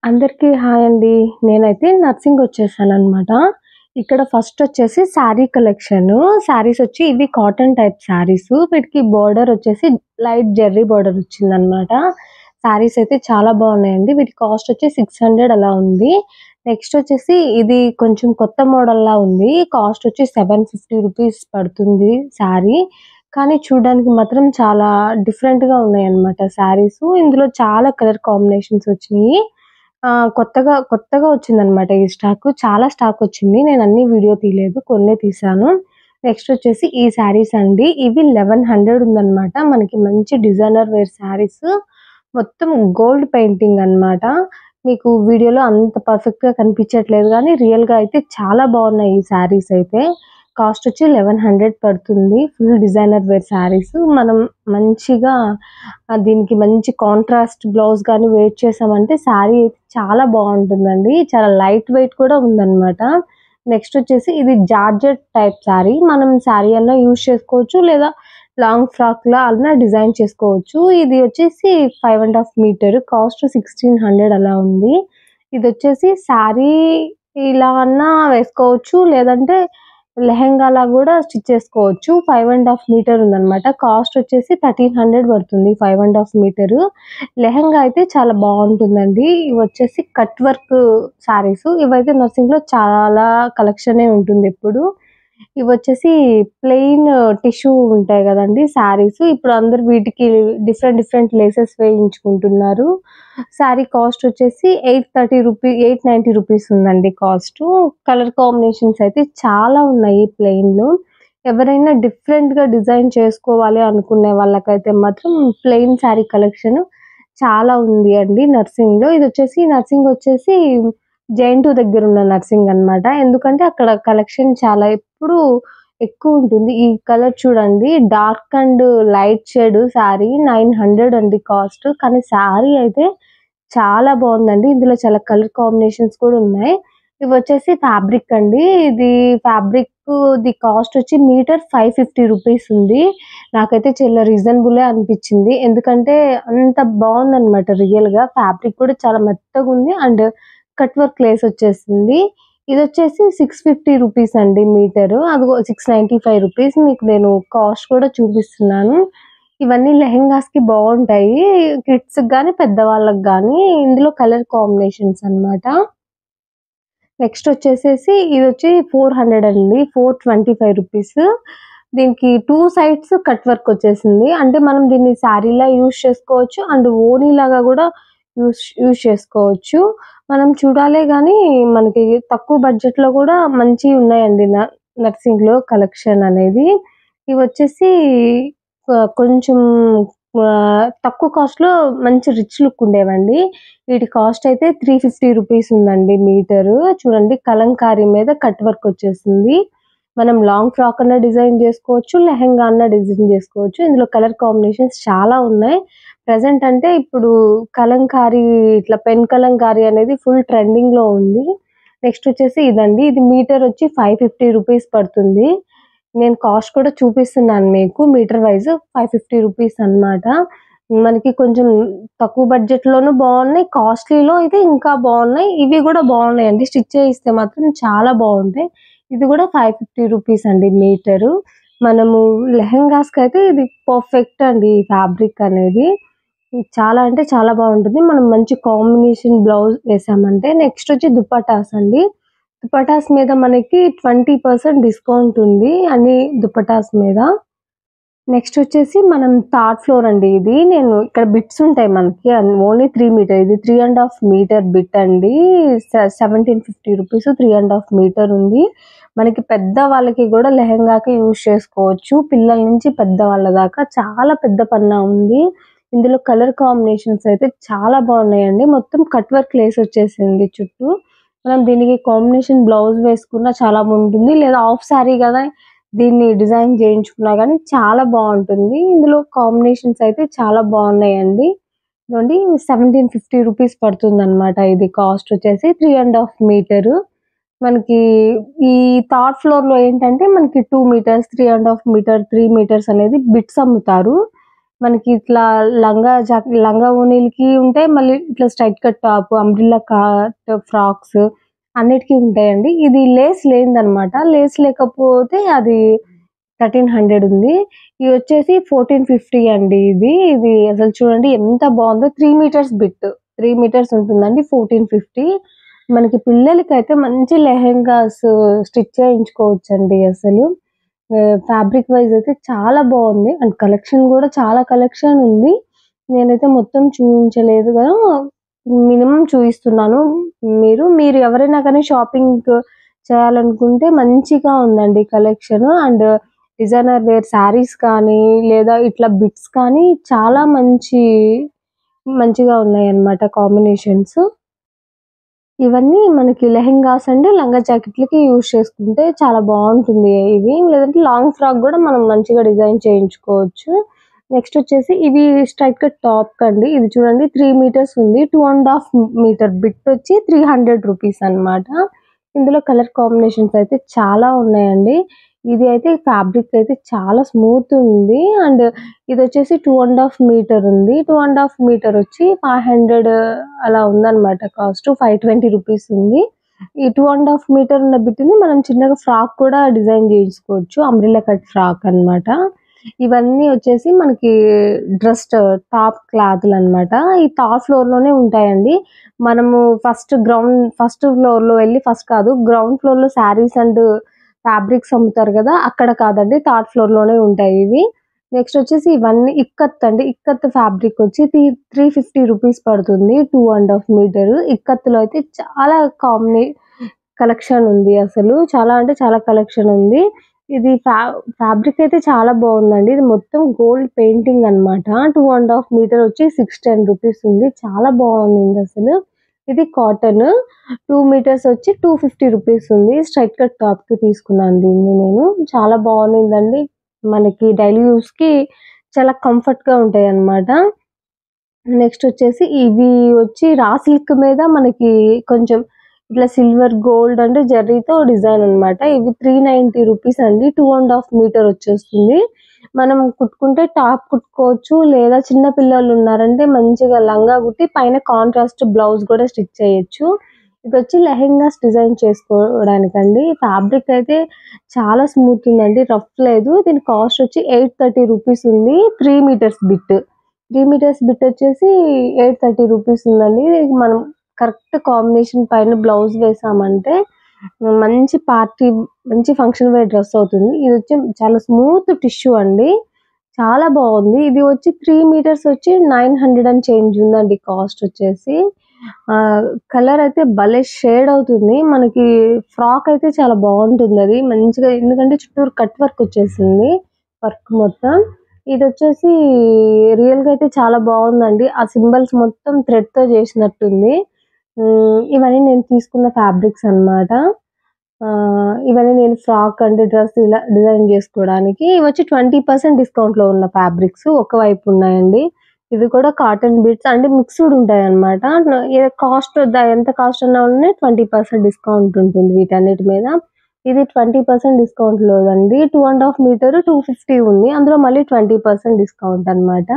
అందరికీ హాయ్ అండి. నేనైతే నర్సింగ్ వచ్చేసాననమాట. ఇక్కడ ఫస్ట్ వచ్చేసి శారీ కలెక్షను. శారీస్ వచ్చి ఇవి కాటన్ టైప్ శారీసు. వీటికి బోర్డర్ వచ్చేసి లైట్ జెర్రీ బోర్డర్ వచ్చిందనమాట. శారీస్ అయితే చాలా బాగున్నాయండి. వీటి కాస్ట్ వచ్చి 600 అలా ఉంది. నెక్స్ట్ వచ్చేసి ఇది కొంచెం కొత్త మోడల్‌లా ఉంది. కాస్ట్ వచ్చి 750 రూపీస్ పడుతుంది శారీ. కానీ చూడడానికి మాత్రం చాలా డిఫరెంట్‌గా ఉన్నాయన్నమాట శారీసు. ఇందులో చాలా కలర్ కాంబినేషన్స్ వచ్చినియి. కొత్తగా వచ్చిందనమాట ఈ స్టాకు. చాలా స్టాకొచ్చింది. నేనన్నీ వీడియో తీయలేదు. కొన్నే తీశాను. నెక్స్ట్ వచ్చేసి ఈ శారీస్ అండి. ఇవి 1100 ఉందనమాట. మనకి మంచి డిజైనర్ వేర్ శారీస్. మొత్తం గోల్డ్ పెయింటింగ్ అన్నమాట. మీకు వీడియోలో అంత పర్ఫెక్ట్‌గా కనిపించట్లేదు గానీ, రియల్‌గా అయితే చాలా బాగున్నాయి ఈ శారీస్ అయితే. కాస్ట్ వచ్చి 1100 పడుతుంది. Full designer wear saris. మనం మంచిగా దీనికి మంచి కాంట్రాస్ట్ బ్లౌజ్ గాని వేర్ చేసామంటే శారీ అయితే చాలా బాగుంటుందండి. చాలా లైట్ వెయిట్ కూడా ఉందన్నమాట. నెక్స్ట్ వచ్చేసి ఇది జార్జెట్ టైప్ శారీ. మనం శారీ అన్నా యూజ్ చేసుకోవచ్చు. లేదా లాంగ్ ఫ్రాక్‌లా అన్నా డిజైన్ చేసుకోవచ్చు. ఇది వచ్చేసి 5½ మీటర్. కాస్ట్ 1600 అలా ఉంది. ఇదొచ్చేసి శారీ ఇలా అన్నా వేసుకోవచ్చు. లేదంటే లెహెంగాలా గూడా స్టిచ్ చేసుకోవచ్చు. 5½ మీటర్ ఉందనమాట. కాస్ట్ వచ్చేసి 1300 పడుతుంది 5½ మీటరు. లెహెంగా అయితే చాలా బావుంటుందండి. ఇవొచ్చేసి కట్ వర్క్ శారీసు. ఇవైతే నర్సింగ్‌లో చాలా కలెక్షనే ఉంటుందెప్పుడు. ఇవొచ్చేసి ప్లెయిన్ టిష్యూ ఉంటాయి గదండీ శారీసు. ఇప్పుడు అందరూ వీటికి డిఫరెంట్ లేసెస్ వేయించుకుంటున్నారు. శారీ కాస్ట్ వచ్చేసి 890 రూపీస్ ఉందండి కాస్టు. కలర్ కాంబినేషన్స్ అయితే చాలా ఉన్నాయి ప్లెయిన్‌లో. ఎవరైనా డిఫరెంట్‌గా డిజైన్ చేసుకోవాలి అనుకునే వాళ్ళకైతే మాత్రం ప్లెయిన్ శారీ కలెక్షన్ చాలా ఉంది అండి నర్సింగ్‌లో. నర్సింగ్ వచ్చేసి జైన్ 2 దగ్గరున్న నర్సింగ్ అన్నమాట. ఎందుకంటే అక్కడ కలెక్షన్ చాలా ఎప్పుడూ ఎక్కువుంటుంది. ఈ కలర్ చూడండి dark and light shade sari 900 అండి కాస్ట్. కానీ శారీ అయితే చాలా బావుందండి. ఇందులో చాలా కలర్ కాంబినేషన్స్ కూడా ఉన్నాయి. ఇవొచ్చేసి ఫ్యాబ్రిక్ అండి. ఇది ఫ్యాబ్రిక్‌ది కాస్ట్ వచ్చి మీటర్ 550 రూపీస్ ఉంది. నాకైతే చాలా రీజనబులే అనిపిచ్చింది. ఎందుకంటే అంత బావుందనమాట రియల్‌గా. ఫ్యాబ్రిక్ కూడా చాలా మెత్తగుంది. అండ్ కట్ వర్క్ లేస్ వచ్చేసింది. ఇదొచ్చేసి 650 రూపీస్ అండి మీటరు. అదిగో 695 రూపీస్. మీకు నేను కాస్ట్ కూడా చూపిస్తున్నాను. ఇవన్నీ లెహెంగాస్‌కి బావుంటాయి. కిడ్స్‌కి గాని, పెద్దవాళ్ళకి గాని. ఇందులో కలర్ కాంబినేషన్స్ అన్నమాట. నెక్స్ట్ ఇదొచ్చి 400 అండి. 425 రూపీస్. దీనికి 2 సైడ్స్ కట్ వర్క్ వచ్చేసింది. అంటే మనం దీన్ని శారీలా యూజ్ చేసుకోవచ్చు. అండ్ ఓణీలాగా గూడా యూజ్ చేసుకోవచ్చు. మనం చూడాలే గానీ మనకి తక్కువ బడ్జెట్‌లో గూడా మంచియి ఉన్నాయండి నర్సింగ్‌లో కలెక్షన్ అనేది. ఇవొచ్చేసి కొంచెం తక్కువ కాస్ట్‌లో మంచి రిచ్ లుక్ ఉండేవండి. వీటి కాస్ట్ అయితే 350 రూపీస్ ఉందండి మీటరు. చూడండి కలంకారీ మీద కట్ వర్క్ వచ్చేసింది. మనం లాంగ్ ఫ్రాక్ అన్నా డిజైన్ జేసుకోవచ్చు. లెహెంగా అన్నా డిజైన్ జేసుకోవచ్చు. ఇందులో కలర్ కాంబినేషన్స్ చాలా ఉన్నాయి. ప్రెజెంట్ అంటే ఇప్పుడు కలంకారీ ఇట్లా పెన్ కలంకారీ అనేది ఫుల్ ట్రెండింగ్‌లో ఉంది. నెక్స్ట్ ఇదండి. ఇది మీటర్ వచ్చి 550 రూపీస్ పడుతుంది. నేను కాస్ట్ కూడా చూపిస్తున్నాను మీకు. మీటర్ వైస్ 550 రూపీస్ అన్నమాట. మనకి కొంచెం తక్కువ బడ్జెట్‌లోనూ బావున్నాయి. కాస్ట్‌లీలో అయితే ఇంకా బావున్నాయి. ఇవి గూడా బావున్నాయండి. స్టిచ్ చేయిస్తే మాత్రం చాలా బావుంటాయి. ఇది గూడా 550 రూపీస్ అండి మీటరు. మనము లెహెంగాస్‌కైతే ఇది పర్ఫెక్ట్ అండి ఈ ఫ్యాబ్రిక్ అనేది. చాలా అంటే చాలా బావుంటుంది. మనం మంచి కాంబినేషన్ బ్లౌజ్ వేసామంటే. నెక్స్ట్ దుపట్టాస్ అండి. దుపట్టాస్ మీద మనకి 20% డిస్కౌంట్ ఉంది. అన్ని దుపట్టాస్ మీద. నెక్స్ట్ మనం థర్డ్ ఫ్లోర్ అండి ఇది. నేను ఇక్కడ బిట్స్ ఉంటాయి మనకి. Only 3 metre. ఇది 3½ మీటర్ బిట్ అండి. 1750 రూపీస్ 3½ మీటర్ ఉంది. మనకి పెద్ద వాళ్ళకి గూడా లెహెంగాకి యూజ్ చేసుకోవచ్చు. పిల్లల నుంచి పెద్దవాళ్ళ దాకా చాలా పెద్ద పన్నా ఉంది. ఇందులో కలర్ కాంబినేషన్స్ అయితే చాలా బాగున్నాయండి. మొత్తం కట్ వర్క్ లేస్ వచ్చేసింది చుట్టూ. మనం దీనికి కాంబినేషన్ బ్లౌజ్ వేసుకున్నా చాలా బాగుంటుంది. లేదా హాఫ్ సారీ గదా! దీన్ని డిజైన్ చేయించుకున్నా గానీ చాలా బావుంటుంది. ఇందులో కాంబినేషన్స్ అయితే చాలా బావున్నాయండి. ఇదిగోండి 1750 రూపీస్ పడుతుందనమాట. ఇది కాస్ట్ 3½ మీటరు. మనకి ఈ థర్డ్ ఫ్లోర్‌లో ఏంటంటే మనకి 2 మీటర్స్, 3½ మీటర్, 3 మీటర్స్ అనేది బిట్స్ అమ్ముతారు. మనకి ఇట్లా లంగా ఓణీలకి ఉంటాయి. మళ్ళీ ఇట్లా straight cut top, umbrella cut frocks అన్నిటికి ఉంటాయండి. ఇది లేస్ లేనిదనమాట. లేస్ లేకపోతే అది 1300 ఉంది. ఇది వచ్చేసి 1450 అండి ఇది. ఇది అసలు చూడండి ఎంత బాగుందో. 3 మీటర్స్ బిట్. 3 మీటర్స్ ఉంటుందండి. 1450. మనకి పిల్లలకైతే మంచి లెహెంగాస్ స్టిచ్ చేయించుకోవచ్చండి అసలు. ఫ్యాబ్రిక్ వైజ్ అయితే చాలా బాగుంది. అండ్ కలెక్షన్ కూడా చాలా కలెక్షన్ ఉంది. నేనైతే మొత్తం చూపించలేదు కదా, మినిమం చూపిస్తున్నాను. మీరు ఎవరైనా కానీ షాపింగ్ చేయాలనుకుంటే మంచిగా ఉందండి collection. And designer wear saris కానీ లేదా ఇట్లా బిట్స్ కానీ చాలా మంచిగా ఉన్నాయన్నమాట కాంబినేషన్స్. ఇవన్నీ మనకి లెహెంగాస్ అండ్ లంగా జాకెట్లకి యూజ్ చేసుకుంటే చాలా బాగుంటుంది ఇవి. లేదంటే లాంగ్ ఫ్రాక్ కూడా మనం మంచిగా డిజైన్ చేయించుకోవచ్చు. నెక్స్ట్ వచ్చేసి ఇవి స్ట్రైట్ కట్ టాప్ అండి. ఇది చూడండి 3 మీటర్స్ ఉంది. 2.5 మీటర్ బిట్ వచ్చి 300 రూపీస్ అన్నమాట. ఇందులో కలర్ కాంబినేషన్స్ అయితే చాలా ఉన్నాయండి. ఇది అయితే ఫ్యాబ్రిక్ అయితే చాలా స్మూత్ ఉంది. అండ్ ఇది వచ్చేసి 2.5 మీటర్ ఉంది. 2.5 మీటర్ వచ్చి 500 అలా ఉందన్నమాట కాస్ట్. 520 రూపీస్ ఉంది. ఈ 2.5 మీటర్ ఉన్న బిట్ని మనం చిన్నగా ఫ్రాక్ కూడా డిజైన్ చేయించుకోవచ్చు. అంబ్రెల్లా కట్ ఫ్రాక్ అన్నమాట. ఇవన్నీ వచ్చేసి మనకి డ్రెస్ టాప్ క్లాత్లు అన్నమాట. ఈ టాప్ ఫ్లోర్ లోనే ఉంటాయండి. మనము ఫస్ట్ ఫ్లోర్ లో వెళ్ళి, ఫస్ట్ కాదు గ్రౌండ్ ఫ్లోర్ లో శారీస్ అండ్ ఫ్యాబ్రిక్స్ అమ్ముతారు కదా, అక్కడ కాదండి, థర్డ్ ఫ్లోర్ లోనే ఉంటాయి ఇవి. నెక్స్ట్ వచ్చేసి ఇవన్నీ ఇక్కత్ అండి. ఇక్కత్ ఫ్యాబ్రిక్ వచ్చి 350 రూపీస్ పడుతుంది. 2.5 మీటర్ ఇక్కత్తులో అయితే చాలా కలెక్షన్ ఉంది. అసలు చాలా అంటే చాలా కలెక్షన్ ఉంది. ఇది ఫ్యాబ్రిక్ అయితే చాలా బాగుందండి. ఇది మొత్తం గోల్డ్ పెయింటింగ్ అన్నమాట. 2.5 మీటర్ వచ్చి 610 రూపీస్ ఉంది. చాలా బాగుంది అసలు. ఇది కాటన్. 2 మీటర్స్ వచ్చి 250 రూపీస్ ఉంది. స్ట్రైట్ కట్ టాప్ కి తీసుకున్నాను దీన్ని నేను. చాలా బాగుందండి. మనకి డైలీ యూస్ కి చాలా కంఫర్ట్ గా ఉంటాయి అన్నమాట. నెక్స్ట్ వచ్చేసి ఇవి వచ్చి రా సిల్క్ మీద మనకి కొంచెం ఇట్లా సిల్వర్ గోల్డ్ అంటే జరీతో డిజైన్ అన్నమాట. ఇవి 390 రూపీస్ అండి. 2.5 మీటర్ వచ్చేస్తుంది. మనం కుట్టుకుంటే టాప్ కుట్టుకోవచ్చు, లేదా చిన్న పిల్లలు ఉన్నారంటే మంచిగా లంగా కుట్టి పైన కాంట్రాస్ట్ బ్లౌజ్ కూడా స్టిచ్ చేయొచ్చు. ఇది వచ్చి లెహెంగాస్ డిజైన్ చేసుకోవడానికండి. ఫ్యాబ్రిక్ అయితే చాలా స్మూత్ ఉందండి, రఫ్ లేదు. దీని కాస్ట్ వచ్చి 830 రూపీస్ ఉంది. 3 మీటర్స్ బిట్. 3 మీటర్స్ బిట్ వచ్చేసి 830 రూపీస్ ఉందండి. మనం కరెక్ట్ కాంబినేషన్ పైన బ్లౌజ్ వేసామంటే మంచి ఫంక్షన్ వేర్ డ్రెస్ అవుతుంది. ఇది వచ్చి చాలా స్మూత్ టిష్యూ అండి. చాలా బాగుంది. ఇది వచ్చి 3 మీటర్స్ వచ్చి 900 అండ్ చేంజ్ ఉందండి కాస్ట్ వచ్చేసి. కలర్ అయితే భలే షేడ్ అవుతుంది. మనకి ఫ్రాక్ అయితే చాలా బాగుంటుంది అది మంచిగా, ఎందుకంటే చుట్టూరు కట్ వర్క్ వచ్చేసింది. వర్క్ మొత్తం ఇది వచ్చేసి రియల్ గా అయితే చాలా బాగుందండి. ఆ సింబల్స్ మొత్తం థ్రెడ్ తో చేసినట్టుంది. ఇవన్నీ నేను తీసుకున్న ఫ్యాబ్రిక్స్ అన్నమాట. ఇవన్నీ నేను ఫ్రాక్ అంటే డ్రెస్ ఇలా డిజైన్ చేసుకోవడానికి. ఇవి వచ్చి 20% డిస్కౌంట్ లో ఉన్న ఫ్యాబ్రిక్స్ ఒకవైపు ఉన్నాయండి. ఇవి కూడా కాటన్ బిట్స్ అంటే మిక్స్డ్ ఉంటాయి అన్నమాట. కాస్ట్ ఎంత కాస్ట్ అన్నా ఉన్నాయి, 20% డిస్కౌంట్ ఉంటుంది వీటన్నిటి మీద. ఇది 20% డిస్కౌంట్ లోదండి. 2.5 మీటర్ 250 ఉంది. అందులో మళ్ళీ 20% డిస్కౌంట్ అన్నమాట.